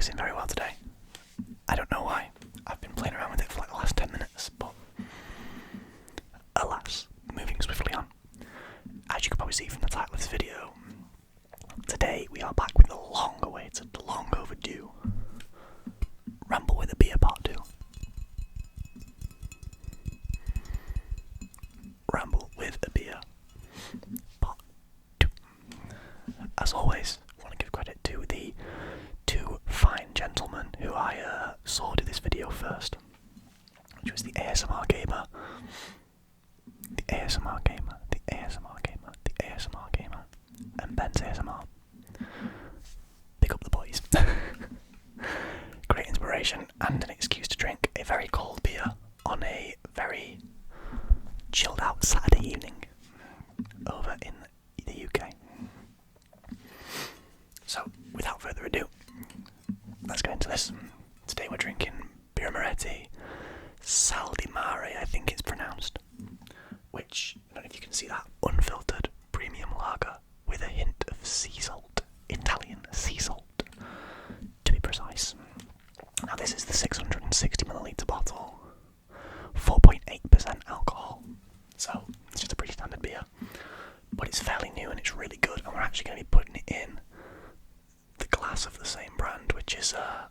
focusing very well today. I don't know why. I've been playing around with it for like the last 10 minutes, but alas, moving swiftly on. As you can probably see from the title of this video, today we are back with the long-awaited, the long overdue Ramble with a Beer Part 2. Ramble with a Beer Part 2. As always, I want to give credit to the two fine gentlemen who I saw do this video first, which was the ASMR Gamer, the ASMR Gamer, the ASMR Gamer, the ASMR Gamer, and Ben's ASMR. Pick up the boys. Great inspiration and an excuse to drink a very cold beer on a very chilled out Saturday evening over in the UK. So, without further ado, let's get into this. Today we're drinking Birra Moretti Sal di Mare, I think it's pronounced, which, I don't know if you can see that, unfiltered premium lager with a hint of sea salt, Italian sea salt, to be precise. Now this is the 660ml bottle, 4.8% alcohol, so it's just a pretty standard beer, but it's fairly new and it's really good, and we're actually going to be putting it in the glass of the same brand, which is a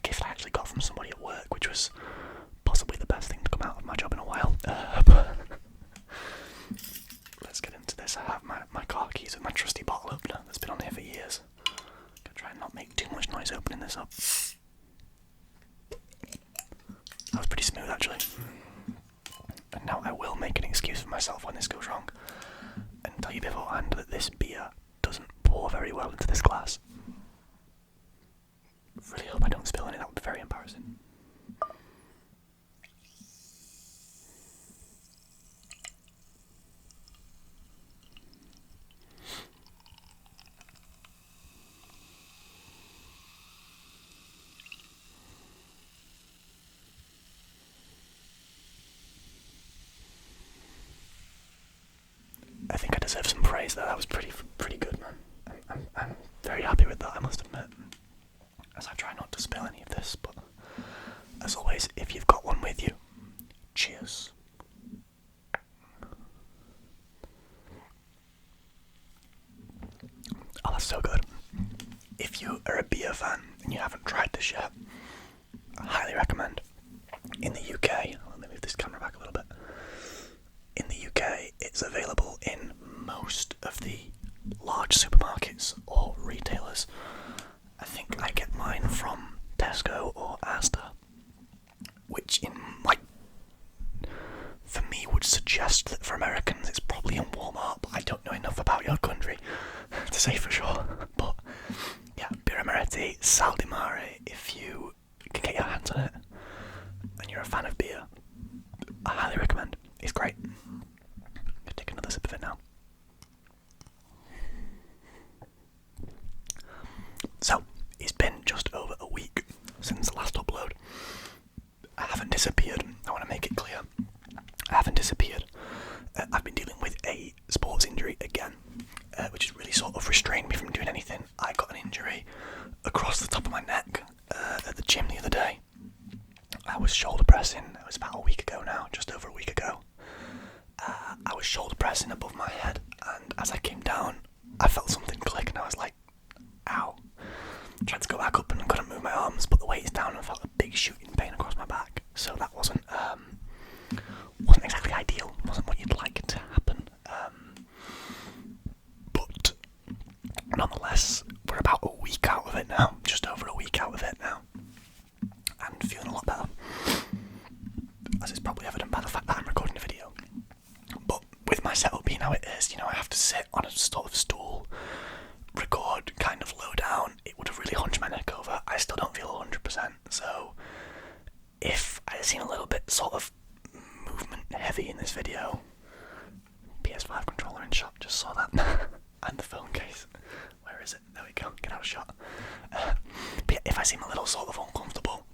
gift I actually got from somebody at work, which was possibly the best thing to come out of my job in a while. But let's get into this. I have my car keys with my trusty bottle opener that's been on here for years. I'm gonna try and not make too much noise opening this up. That was pretty smooth actually. And now I will make an excuse for myself when this goes wrong and tell you beforehand that this beer doesn't pour very well into this glass. Really hope I don't spill any, that would be very embarrassing. I think I deserve some praise there. That was pretty good, man. I'm very happy with that, I must admit. As I try not to spill any of this, but as always, if you've got one with you, cheers. Oh, that's so good. If you are a beer fan and you haven't tried this yet, I highly recommend. In the UK, let me move this camera back a little bit. In the UK, it's available in most of the large supermarkets or retailers. I think I get mine from Tesco or Asda, which for me would suggest that for Americans it's probably in Walmart, but I don't know enough about your country to say for sure. But yeah, Birra Moretti Sal di Mare, if you can get your hands on it and you're a fan of beer, I highly recommend. It's great. I'm gonna take another sip of it now. So, it's been just over a week since the last upload. I haven't disappeared, I want to make it clear. I haven't disappeared. I've been dealing with a sports injury again, which has really sort of restrained me from doing anything. I got an injury across the top of my neck at the gym the other day. I was shoulder pressing, it was about a week ago now, just over a week ago. I was shoulder pressing above my head, and as I came down, I felt something click and I was like, ow. Tried to go back up and couldn't move my arms, but the weight is down and I felt a big shooting pain across my back. So that wasn't exactly ideal. Wasn't what you'd like to happen. But nonetheless, we're about a week out of it now. Just over a week out of it now, and feeling a lot better. As is probably evident by the fact that I'm recording the video. But with my setup being how it is, I have to sit on a sort of stool, record kind of low down. It would have really hunched my neck over. I still don't feel 100%, so if I seem a little bit sort of movement heavy in this video, PS5 controller in shot, just saw that. And the phone case, where is it? There we go, get out of shot. But yeah, if I seem a little sort of uncomfortable,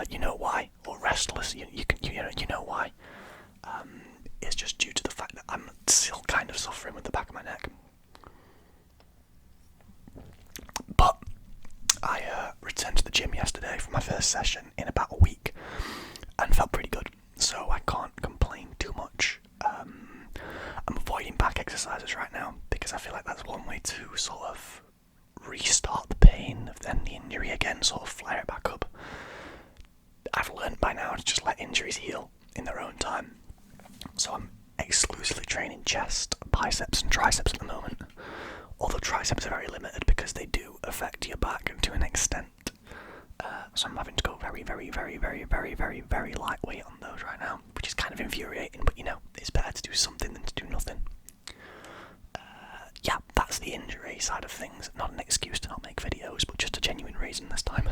you know why, or restless, you know why. It's just due to the fact that I'm still kind of suffering with the back of my neck. But I first session in about a week and felt pretty good, so I can't complain too much. I'm avoiding back exercises right now because I feel like that's one way to sort of restart the pain of then the injury again, sort of flare it back up. I've learned by now to just let injuries heal in their own time, so I'm exclusively training chest, biceps and triceps at the moment, although triceps are very limited because they do affect your back to an extent. So I'm having to go very, very, very, very, very, very, very lightweight on those right now, which is kind of infuriating, but you know, it's better to do something than to do nothing. Yeah, that's the injury side of things. Not an excuse to not make videos, but just a genuine reason this time.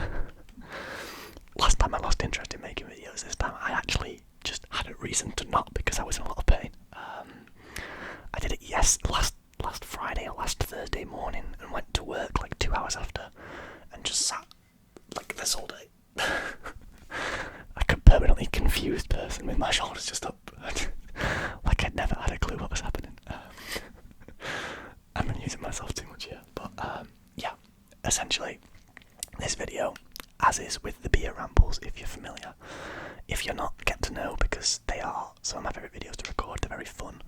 Last time I lost interest in making videos, this time I actually just had a reason to not because I was in a lot of pain. I did it last Friday or last Thursday morning and went to work like 2 hours after and just sat like this all day. Like a permanently confused person with my shoulders just up. Like I'd never had a clue what was happening. I'm amusing myself too much here. But yeah, essentially this video, as is with the beer rambles, if you're familiar. If you're not, get to know, because they are some of my favourite videos to record. They're very fun.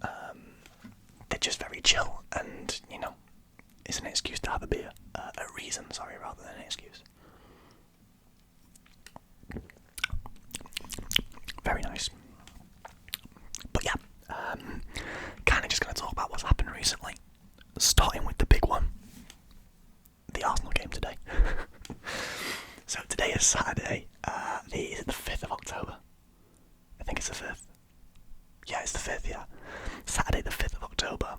They're just very chill, and you know, it's an excuse to have a beer. A reason, rather than an excuse. Very nice. But yeah, kind of just going to talk about what's happened recently. Starting with the big one, the Arsenal game today. So today is Saturday. Is it the 5th of October? I think it's the 5th. Yeah, it's the 5th, yeah. Saturday the 5th of October.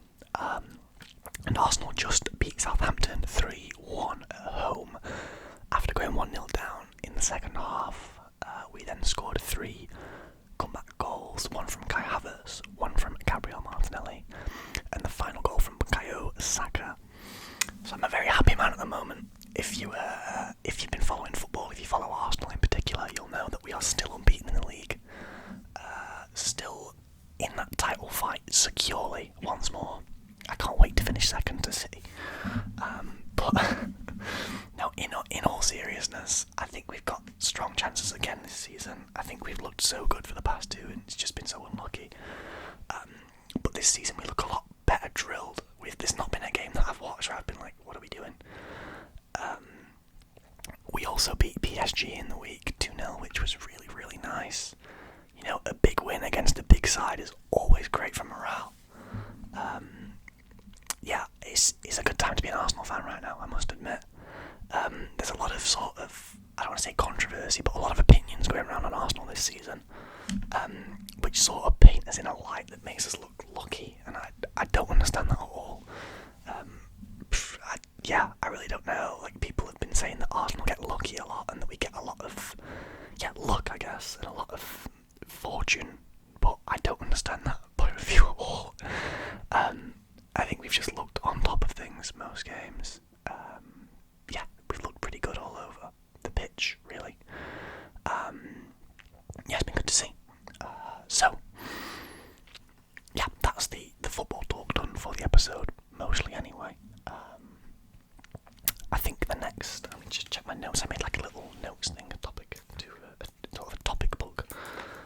And Arsenal just beat Southampton 3-1 at home after going 1-0 down in the second half. We then scored 3 comeback goals, one from Kai Havertz, one from Gabriel Martinelli, and the final goal from Bukayo Saka. So I'm a very happy man at the moment. If you've been following football, if you follow Arsenal in particular, you'll know that we are still unbeaten in the league. Still in that title fight securely once more. I can't wait to finish second to City. But no, in all seriousness, I think we've got strong chances again this season. I think we've looked so good for the past 2 and it's just been so unlucky. But this season we look a lot better drilled. There's not been a game that I've watched where I've been like, what are we doing? We also beat PSG in the week 2-0, which was really, really nice. You know, a big win against a big side is always great for morale. Yeah, it's a good time to be an Arsenal fan right now, I must admit. There's a lot of sort of, I don't want to say controversy, but a lot of opinions going around on Arsenal this season, which sort of paint us in a light that makes us look lucky, and I don't understand that at all. I really don't know. Like, people have been saying that Arsenal get lucky a lot, and that we get a lot of, luck, I guess, and a lot of fortune, but I don't understand that point of view at all. I think we've just looked on top of things most games. We've looked pretty good all over the pitch, really. It's been good to see. That's the football talk done for the episode, mostly anyway. I think the next, let me just check my notes. I made like a little notes thing, a topic, sort of a topic book.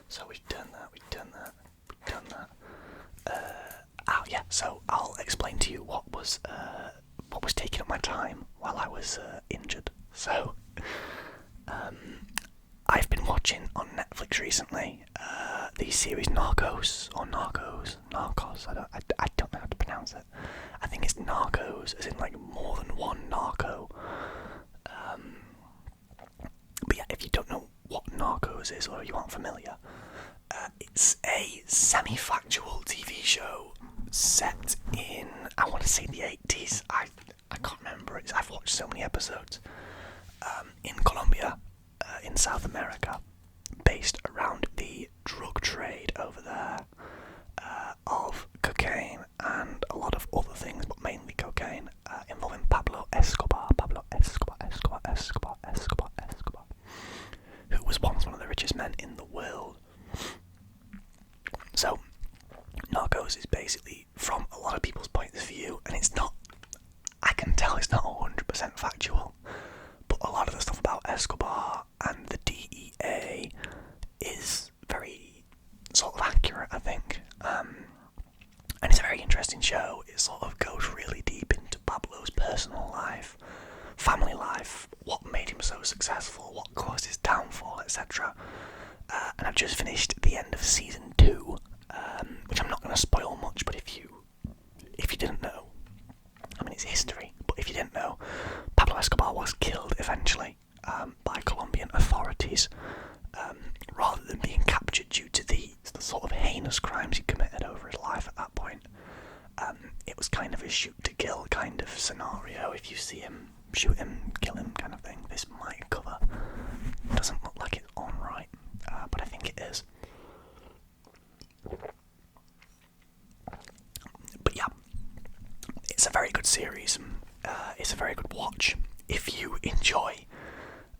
So we've done that. So I'll explain to you what was taking up my time while I was injured. So, I've been watching on Netflix recently the series Narcos. I don't know how to pronounce it. I think it's Narcos, as in like more than one narco. But yeah, if you don't know what Narcos is, or you aren't familiar, it's a semi-factual TV show set in, I want to say, the 80s. I can't remember. I've watched so many episodes. In Colombia, in South America, based around the drug trade over there of cocaine and a lot of other things, but mainly cocaine, involving Pablo Escobar, who was once one of the richest men in the world. So, Narcos is basically, from a lot of people's point of view, and it's not, I can tell it's not 100% factual, but a lot of the stuff about Escobar show. It sort of goes really deep into Pablo's personal life, family life, what made him so successful, what caused his downfall, etc. And I've just finished the end of season 2, which I'm not going to spoil much, but if you didn't know, I mean it's history, but if you didn't know, Pablo Escobar was killed eventually by Colombian authorities, rather than being captured due to the sort of heinous crimes he committed over his life at that point. It was kind of a shoot to kill kind of scenario. If you see him, shoot him, kill him kind of thing. This mic cover doesn't look like it's on right, but I think it is. But yeah, it's a very good series. It's a very good watch. If you enjoy,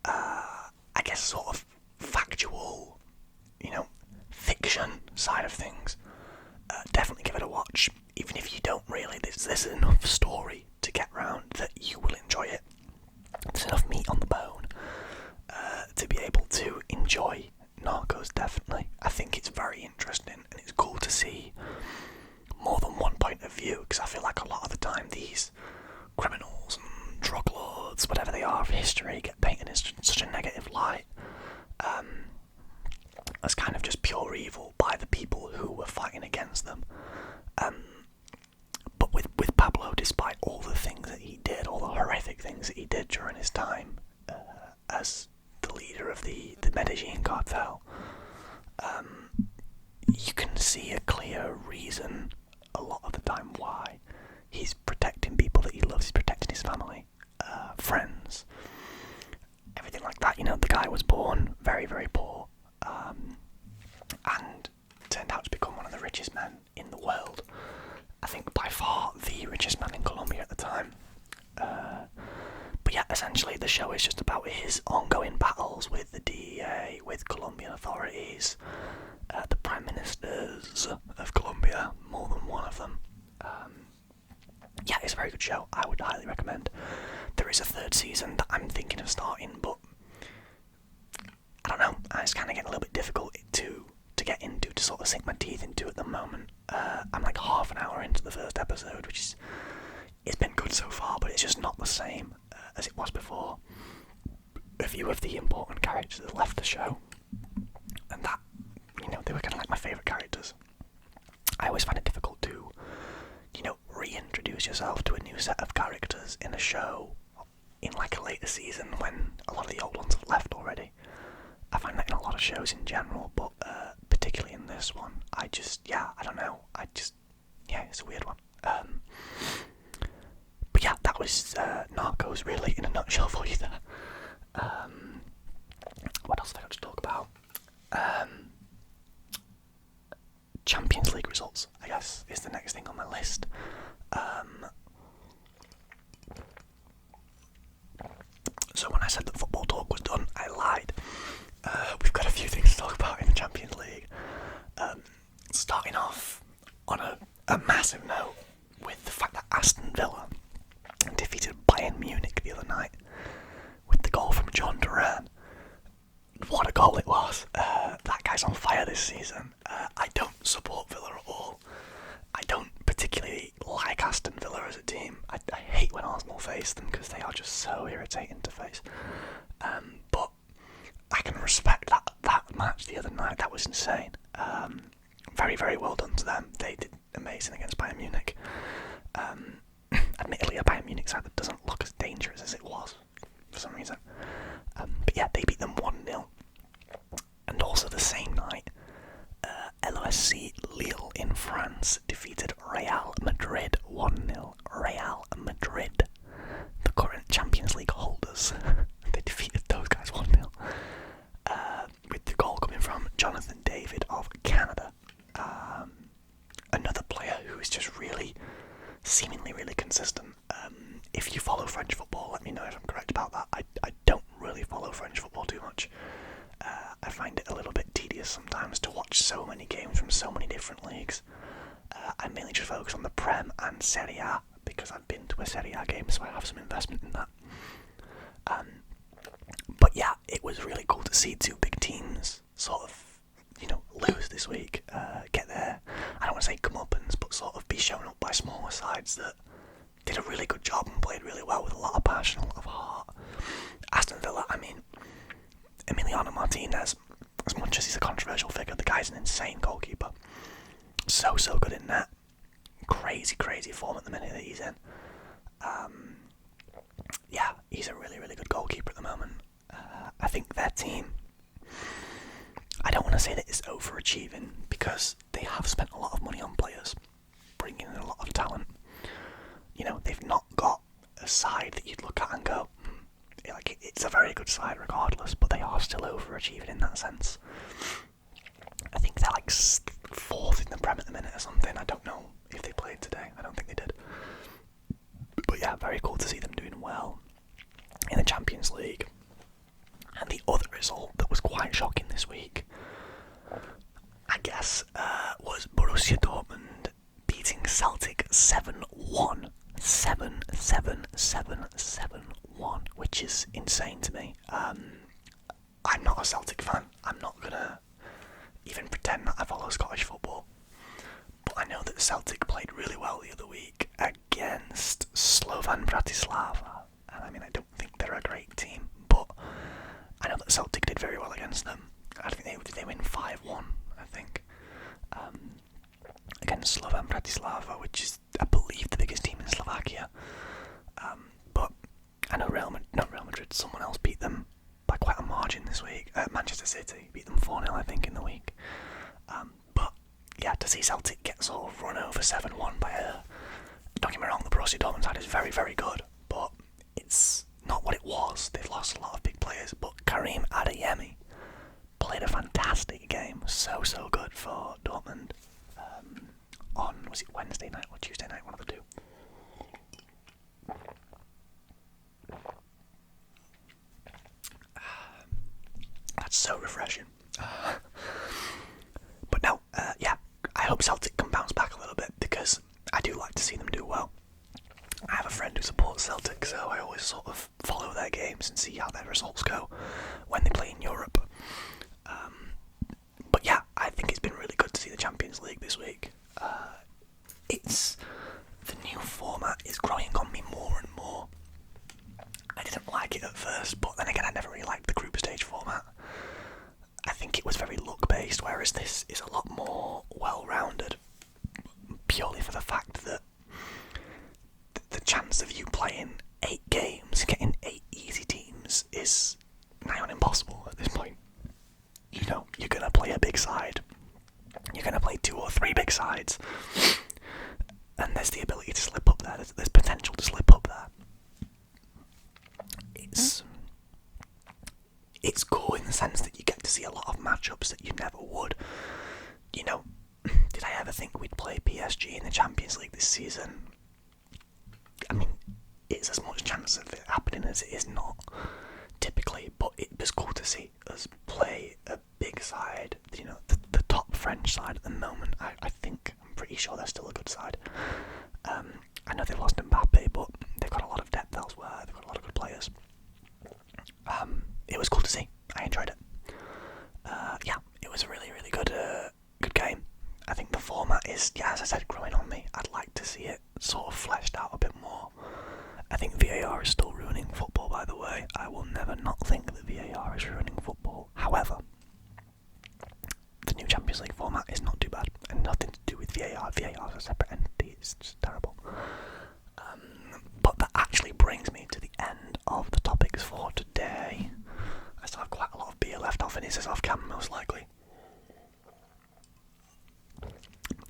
I guess, sort of factual, fiction side of things, definitely give it a watch. Even if you don't really, there's enough story to get round that you will enjoy it. There's enough meat on the bone to be able to enjoy Narcos, definitely. I think it's very interesting, and it's cool to see more than one point of view, because I feel like a lot of the time these criminals and drug lords, whatever they are of history, get painted in such a negative light, as kind of just pure evil by the people who were fighting against them. But with Pablo, despite all the things that he did, all the horrific things that he did during his time as the leader of the Medellin cartel, you can see a clear reason a lot of the time why he's protecting people that he loves. He's protecting his family, friends, everything like that. The guy was born very, very poor, and turned out to become one of the richest men in the world. I think by far the richest man in Colombia at the time. But yeah, essentially the show is just about his ongoing battles with the DEA, with Colombian authorities, the prime ministers of Colombia, more than one of them. Yeah, it's a very good show. I would highly recommend. There is a 3rd season that I'm thinking of starting, but I don't know. It's kind of getting a little bit difficult to get into, to sort of sink my teeth into at the moment. I'm like half an hour into the first episode, which it's been good so far, but it's just not the same as it was before. A few of the important characters left the show, and that, they were kind of like my favourite characters. I always find it difficult to, reintroduce yourself to a new set of characters in a show in like a later season when a lot of the old ones have left already. I find that in a lot of shows in general, but particularly in this one, I don't know. It's a weird one. But yeah, that was Narcos really in a nutshell for you there. What else have I got to talk about? Champions League results, I guess, is the next thing on my list. So when I said that football talk was done, I lied. We've got a few things to talk about in the Champions League. Starting off on a massive note with the fact that Aston Villa defeated Bayern Munich the other night with the goal from John Duran. What a goal it was. That guy's on fire this season. I don't support Villa at all. I don't particularly like Aston Villa as a team. I hate when Arsenal face them because they are just so irritating to face. But I can respect that match the other night. That was insane. Very, very well done to them. They did amazing against Bayern Munich. Admittedly, a Bayern Munich side that doesn't look as dangerous as it was for some reason. But yeah, they beat them 1-0. And also the same night, LOSC Lille in France defeated Real Madrid 1-0. Real Madrid, the current Champions League holders, they defeated those guys 1-0. With the goal coming from Jonathan David of Canada. Another player who is just seemingly really consistent. If you follow French football, let me know if I'm correct about that. I don't really follow French football too much. I find it a little bit tedious sometimes to watch so many games from so many different leagues. I mainly just focus on the Prem and Serie A because I've been to a Serie A game, so I have some investment in that. But yeah, it was really cool to see two big teams sort of, lose this week, get there. I don't want to say comeuppance, but sort of be shown up by smaller sides that did a really good job and played really well with a lot of passion, a lot of heart. Aston Villa, I mean, Emiliano Martinez, as much as he's a controversial figure, the guy's an insane goalkeeper. So good in net. Crazy form at the minute that he's in. Yeah, he's a really good goalkeeper at the moment. I think their team, I don't want to say that it's overachieving, because they have spent a lot of money on players, bringing in a lot of talent. You know, they've not got a side that you'd look at and go, like, it's a very good side regardless, but they are still overachieving in that sense. I think they're like 4th in the Prem at the minute or something. I don't know if they played today. I don't think they did. But yeah, very cool to see them doing well in the Champions League. And the other result that was quite shocking this week, I guess, was Borussia Dortmund beating Celtic 7-1. 7-7-7-7-1, which is insane to me. I'm not a Celtic fan. I'm not gonna even pretend that I follow Scottish football. But I know that Celtic played really well the other week against Slovan Bratislava. And I mean, I don't think they're a great team, but I know that Celtic did very well against them. I think they win 5-1, I think. Against Slovan Bratislava, which is, I believe, the biggest team in Slovakia. But I know not Real Madrid, someone else beat them by quite a margin this week. Manchester City beat them 4-0, I think, in the week. But yeah, to see Celtic get sort of run over 7-1 by don't get me wrong, the Borussia Dortmund side is very good, but it's not what it was. They've lost a lot of big players, but Karim Adeyemi played a fantastic game. So good for Dortmund. On, was it Wednesday night or Tuesday night, one of the two. That's so refreshing. But no, yeah, I hope Celtic can bounce back a little bit, because I do like to see them do well. I have a friend who supports Celtic, so I always sort of follow their games and see how their results go when they play in Europe. But yeah, I think it's been really good to see the Champions League this week. The new format is growing on me more and more. I didn't like it at first, but then again, I never really liked the group stage format. I think it was very luck based, whereas this is a lot more well-rounded, purely for the fact that the chance of you playing 8 games, getting 8 easy teams, is nigh on impossible at this point. You know, you're going to play a big side, you're going to play 2 or 3 big sides, and there's the ability to slip up there, there's potential to slip up there. It's cool in the sense that you get to see a lot of matchups that you never would. You know, did I ever think we'd play PSG in the Champions League this season? I mean, it's as much chance of it happening as it is not, typically, but it was cool to see us play a big side, you know, the top French side at the moment. I'm pretty sure they're still a good side. I know they've lost Mbappe, but they've got a lot of depth elsewhere, they've got a lot of good players. It was cool to see, I enjoyed it. Yeah, it was a really good game. I think the format is, yeah, as I said, growing on me. I'd like to see it sort of fleshed out a bit more. I think VAR is still ruining football, by the way. I will never not think that VAR is ruining football. However, the new Champions League format is not too bad, and nothing to do with VAR. VAR is a separate entity, it's just terrible. But that actually brings me to the end of the topics for today. I still have quite a lot of beer left. I'll finish this off cam most likely.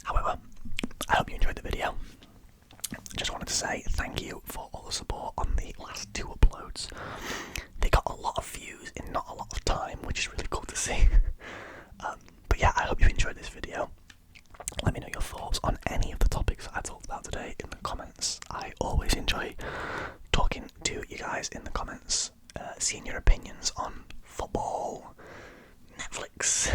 However, I hope you enjoyed the video. Just wanted to say thank you for all the support on the last 2 uploads. They got a lot of views in not a lot of time, which is really cool to see. But yeah, I hope you enjoyed this video. Let me know your thoughts on any of the topics I talked about today in the comments. I always enjoy talking to you guys in the comments, seeing your opinions on football, Netflix,